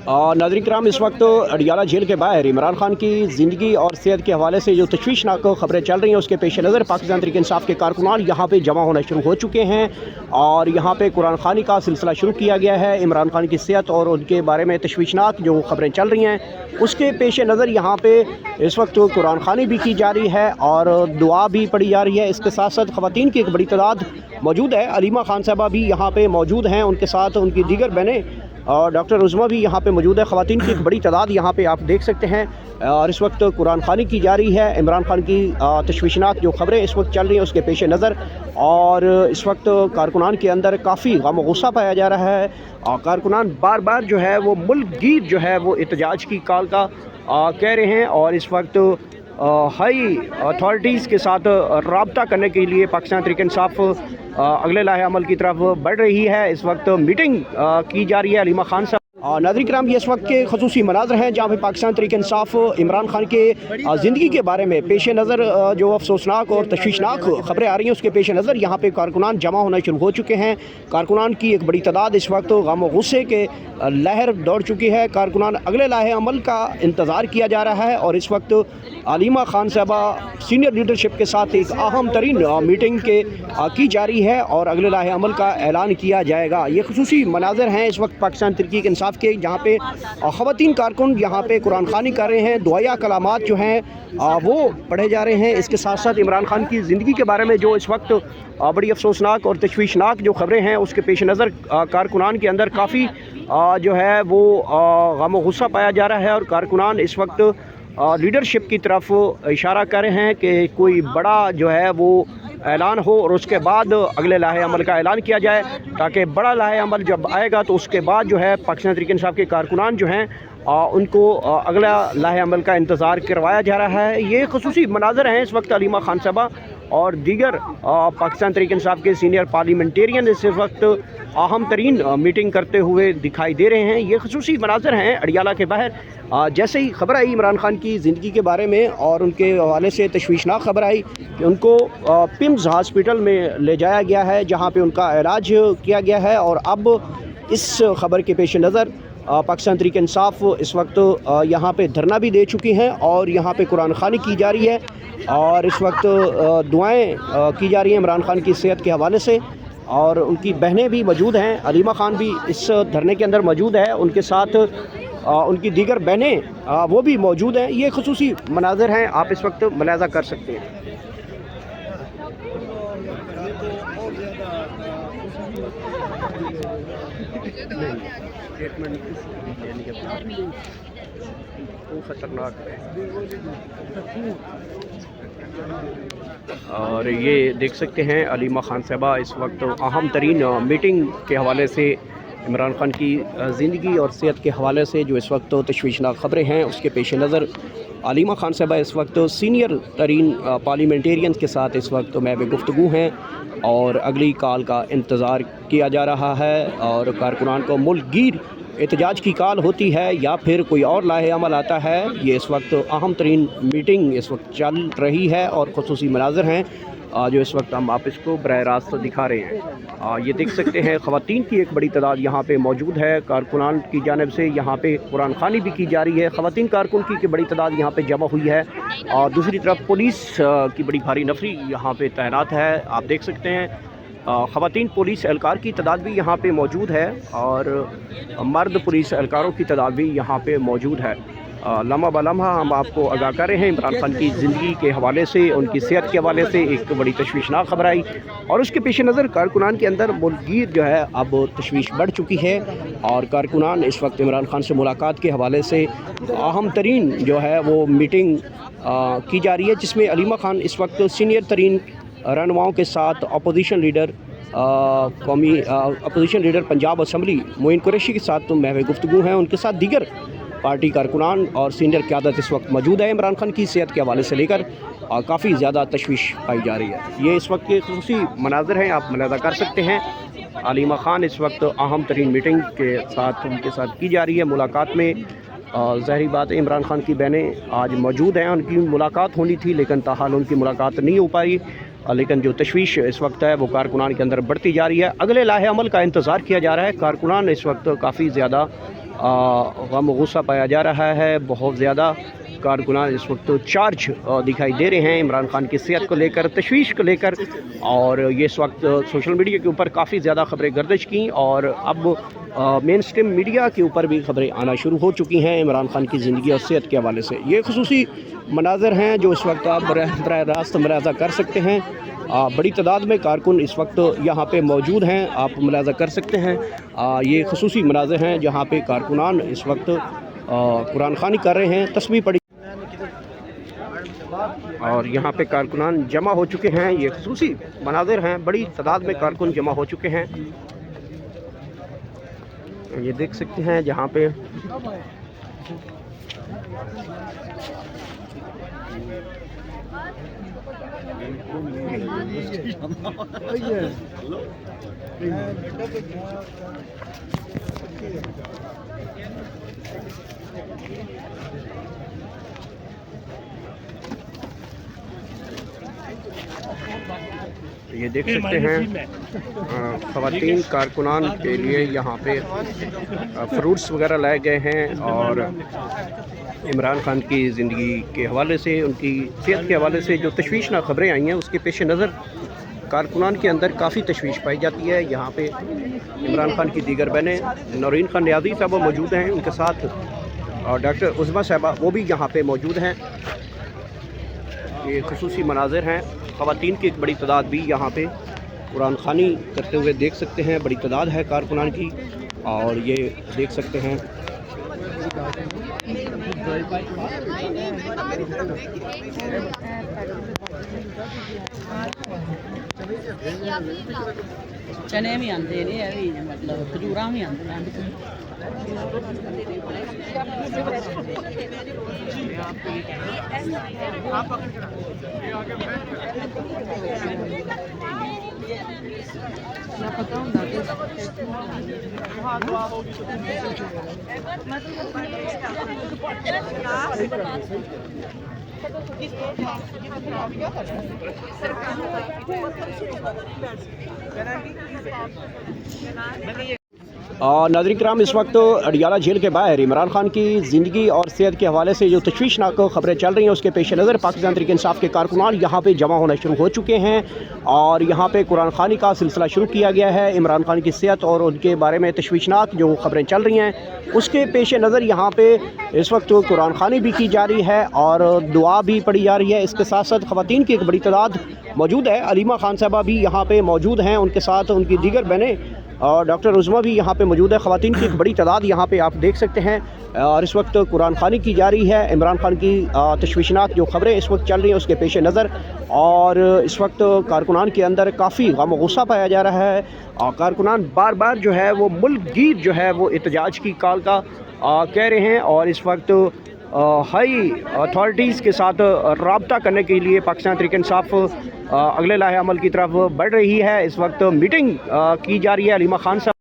नाज़रीन किराम, इस वक्त अडियाला जेल के बाहर इमरान खान की ज़िंदगी और सेहत के हवाले से जो तशवीशनाक खबरें चल रही हैं उसके पेश नज़र पाकिस्तान तहरीक इंसाफ के कारकुनान यहाँ पे जमा होना शुरू हो चुके हैं और यहाँ पे कुरान खानी का सिलसिला शुरू किया गया है। इमरान खान की सेहत और उनके बारे में तशवीशनाक जो खबरें चल रही हैं उसके पेश नज़र यहाँ पे इस वक्त कुरान खानी भी की जा रही है और दुआ भी पढ़ी जा रही है। इसके साथ साथ ख़वातीन की एक बड़ी तादाद मौजूद है। अलीमा खान साहबा भी यहाँ पर मौजूद हैं, उनके साथ उनकी दीगर बहनें और डॉक्टर उज़मा भी यहाँ पे मौजूद है। ख़वातीन की एक बड़ी तादाद यहाँ पे आप देख सकते हैं और इस वक्त कुरान खानी की जा रही है। इमरान खान की तशवीशनाक जो ख़बरें इस वक्त चल रही हैं उसके पेश नज़र और इस वक्त कारकुनान के अंदर काफ़ी गम गुस्सा पाया जा रहा है और कारकुनान बार बार जो है वो मुल्क गीर जो है वो एहतजाज की कॉल का कह रहे हैं और इस वक्त हाई अथॉरिटीज़ के साथ रब्ता करने के लिए पाकिस्तान तहरीक इंसाफ अगले लाहे अमल की तरफ बढ़ रही है। इस वक्त मीटिंग की जा रही है अलीमा खान साहब। नाज़रीन किराम, ये इस वक्त के खसूसी मनाज़र हैं जहाँ पे पाकिस्तान तहरीक इंसाफ इमरान खान के ज़िंदगी के बारे में पेश नज़र जो अफसोसनाक और तशवीशनाक खबरें आ रही हैं उसके पेश नज़र यहाँ पे कारकुनान जमा होना शुरू हो चुके हैं। कारकुनान की एक बड़ी तादाद इस वक्त गम गुस्से के लहर दौड़ चुकी है। कारकुनान अगले लाहे अमल का इंतज़ार किया जा रहा है और इस वक्त अलीमा खान साहबा सीनियर लीडरशिप के साथ एक अहम तरीन मीटिंग की जा रही है और अगले लाहे अमल का ऐलान किया जाएगा। ये खसूसी मनाज़र हैं इस वक्त पाकिस्तान तहरीक इंसाफ के, जहाँ पे ख़वातीन कारकुन यहाँ पे कुरान खानी कर रहे हैं, दुआया कलामात जो हैं वो पढ़े जा रहे हैं। इसके साथ साथ इमरान खान की ज़िंदगी के बारे में जो इस वक्त बड़ी अफसोसनाक और तशवीशनाक जो खबरें हैं उसके पेश नज़र कारकुनान के अंदर काफ़ी जो है वो गम गुस्सा पाया जा रहा है और कारकुनान इस वक्त लीडरशिप की तरफ इशारा कर रहे हैं कि कोई बड़ा जो है वो ऐलान हो और उसके बाद अगले लाहे अमल का ऐलान किया जाए, ताकि बड़ा लाहे अमल जब आएगा तो उसके बाद जो है पाकिस्तान तहरीक इंसाफ के कारकुनान जो हैं उनको अगला लाहे अमल का इंतज़ार करवाया जा रहा है। ये खसूसी मनाज़र हैं इस वक्त अलीमा खान साहबा और दीगर पाकिस्तान तहरीक इंसाफ के सीनियर पार्लियामेंटेरियन इस वक्त अहम तरीन मीटिंग करते हुए दिखाई दे रहे हैं। ये खसूसी मनाज़र हैं अडियाला के बाहर। जैसे ही खबर आई इमरान खान की ज़िंदगी के बारे में और उनके हवाले से तशवीशनाक खबर आई कि उनको पिम्स हॉस्पिटल में ले जाया गया है जहाँ पे उनका इलाज किया गया है और अब इस खबर के पेश नज़र पाकिस्तान तहरीक इंसाफ इस वक्त यहाँ पे धरना भी दे चुकी हैं और यहाँ पे कुरान खानी की जा रही है और इस वक्त दुआएं की जा रही हैं इमरान खान की सेहत के हवाले से और उनकी बहनें भी मौजूद हैं। अलीमा खान भी इस धरने के अंदर मौजूद है, उनके साथ उनकी दीगर बहनें वो भी मौजूद हैं। ये खसूसी मनाज़र हैं, आप इस वक्त मुलाहिज़ा कर सकते हैं। खतरनाक है और ये देख सकते हैं अलीमा खान साहबा इस वक्त अहम तरीन मीटिंग के हवाले से इमरान खान की ज़िंदगी और सेहत के हवाले से जो इस वक्त तशवीशनाक ख़बरें हैं उसके पेश नज़र अलीमा खान साहबा इस वक्त सीनियर तरीन पार्लियामेंटेरियन के साथ इस वक्त महब गुफ्तगू हैं और अगली कॉल का इंतज़ार किया जा रहा है और कारकुनान को मुल्क गीर एहतजाज की कॉल होती है या फिर कोई और लाहे अमल आता है। ये इस वक्त अहम तरीन मीटिंग इस वक्त चल रही है और खसूसी मनाज़र हैं जो इस वक्त हम आप इसको बराह रास्त दिखा रहे हैं। ये देख सकते हैं ख़वातीन की एक बड़ी तादाद यहाँ पे मौजूद है। कारकुनान की जानिब से यहाँ पे कुरान खानी भी की जा रही है। ख़वातीन कारकुन की बड़ी तादाद यहाँ पे जमा हुई है और दूसरी तरफ पुलिस की बड़ी भारी नफरी यहाँ पे तैनात है। आप देख सकते हैं ख़वातीन पुलिस एहलकार की तादाद भी यहाँ पे मौजूद है और मर्द पुलिस एहलकारों की तादाद भी यहाँ पे मौजूद है। लम्हा ब लम्हा हम आपको आगाह कर रहे हैं इमरान खान की ज़िंदगी के हवाले से, उनकी सेहत के हवाले से एक बड़ी तशवीशनाक खबर आई और उसके पेश नज़र कारकुनान के अंदर मुल्कगीर जो है अब तशवीश बढ़ चुकी है और कारकुनान इस वक्त इमरान खान से मुलाकात के हवाले से अहम तरीन जो है वो मीटिंग की जा रही है, जिसमें अलीमा खान इस वक्त सीनियर तरीन रहनुमाओं के साथ अपोजिशन लीडर कौमी opposition leader Punjab assembly Moin Qureshi के साथ महव गुफ्तगू हैं। उनके साथ दीगर पार्टी कारकुनान और सीनियर क़यादत इस वक्त मौजूद है। इमरान खान की सेहत के हवाले से लेकर काफ़ी ज़्यादा तशवीश पाई जा रही है। ये इस वक्त के खसूसी मनाज़र हैं, आप मुलाहिज़ा कर सकते हैं। अलीमा खान इस वक्त अहम तरीन मीटिंग के साथ उनके साथ की जा रही है। मुलाकात में ज़ाहिरी बात है इमरान खान की बहनें आज मौजूद हैं, उनकी मुलाकात होनी थी लेकिन ताहाल उनकी मुलाकात नहीं हो पाई। लेकिन जो तशवीश इस वक्त है वो कारकुनान के अंदर बढ़ती जा रही है। अगले लाहे अमल का इंतज़ार किया जा रहा है। कारकुनान इस वक्त काफ़ी ज़्यादा गम गुस्सा पाया जा रहा है। बहुत ज़्यादा कारकुनान इस वक्त चार्ज दिखाई दे रहे हैं इमरान खान की सेहत को लेकर, तशवीश को लेकर। और ये इस वक्त सोशल मीडिया के ऊपर काफ़ी ज़्यादा ख़बरें गर्दिश की और अब मेन स्ट्रीम मीडिया के ऊपर भी ख़बरें आना शुरू हो चुकी हैं इमरान खान की ज़िंदगी और सेहत के हवाले से। ये खुसूसी मनाज़र हैं जो इस वक्त आप बराह रास्त मुलाज़ा कर सकते हैं। बड़ी तादाद में कारकुन इस वक्त यहाँ पे मौजूद हैं, आप मुलाज़ा कर सकते हैं। ये खुसूसी मनाज़र हैं जहाँ पे कारकुनान इस वक्त कुरान ख़वानी कर रहे हैं, तस्बीह पढ़ी और यहाँ पे कारकुनान जमा हो चुके हैं। ये खुसूसी मनाज़र हैं, बड़ी तादाद में कारकुन जमा हो चुके हैं। ये देख सकते हैं जहाँ पे ये देख सकते हैं ख़वातीन कारकुनान के लिए यहाँ पे फ्रूट्स वगैरह लाए गए हैं और इमरान खान की ज़िंदगी के हवाले से, उनकी सेहत के हवाले से जो तशवीशनाक ख़बरें आई हैं उसके पेश नज़र कारकुनान के अंदर काफ़ी तशवीश पाई जाती है। यहाँ पे इमरान खान की दीगर बहनें नौरीन खान न्याज़ी साहबा मौजूद हैं, उनके साथ और डॉक्टर उज़मा साहबा वो भी यहाँ पे मौजूद हैं। ये खुसूसी मनाज़र हैं, ख़वातीन की एक बड़ी तादाद भी यहाँ पे कुरान ख़वानी करते हुए देख सकते हैं। बड़ी तादाद है कारकुनान की और ये देख सकते हैं। चने भी आते हैं, मतलब खजूरा भी आते हैं। नाज़रीन किराम, इस वक्त अडियाला जेल के बाहर इमरान खान की ज़िंदगी और सेहत के हवाले से जो तशवीशनाक ख़बरें चल रही हैं उसके पेश नज़र पाकिस्तान तहरीक इंसाफ के कारकुनान यहाँ पे जमा होना शुरू हो चुके हैं और यहाँ पे कुरान ख़वानी का सिलसिला शुरू किया गया है। इमरान खान की सेहत और उनके बारे में तशवीशनाक जो ख़बरें चल रही हैं उसके पेश नज़र यहाँ पे इस वक्त कुरान ख़वानी भी की जा रही है और दुआ भी पढ़ी जा रही है। इसके साथ साथ ख़वातीन की एक बड़ी तादाद मौजूद है। अलीमा खान साहबा भी यहाँ पे मौजूद हैं, उनके साथ उनकी दीगर बहनें और डॉक्टर उज़मा भी यहाँ पे मौजूद है। ख़वातीन की एक बड़ी तादाद यहाँ पे आप देख सकते हैं और इस वक्त कुरान ख़वानी की जा रही है। इमरान खान की तशवीशनाक जो ख़बरें इस वक्त चल रही हैं उसके पेश नज़र और इस वक्त कारकुनान के अंदर काफ़ी गम गुस्सा पाया जा रहा है और कारकुनान बार बार जो है वो मुल्क गीर जो है वो एहतजाज की कॉल का कह रहे हैं और इस वक्त हाई अथॉरिटीज़ के साथ रब्ता करने के लिए पाकिस्तान तहरीक इंसाफ अगले लाहे अमल की तरफ बढ़ रही है। इस वक्त मीटिंग की जा रही है। अलीमा खान साहब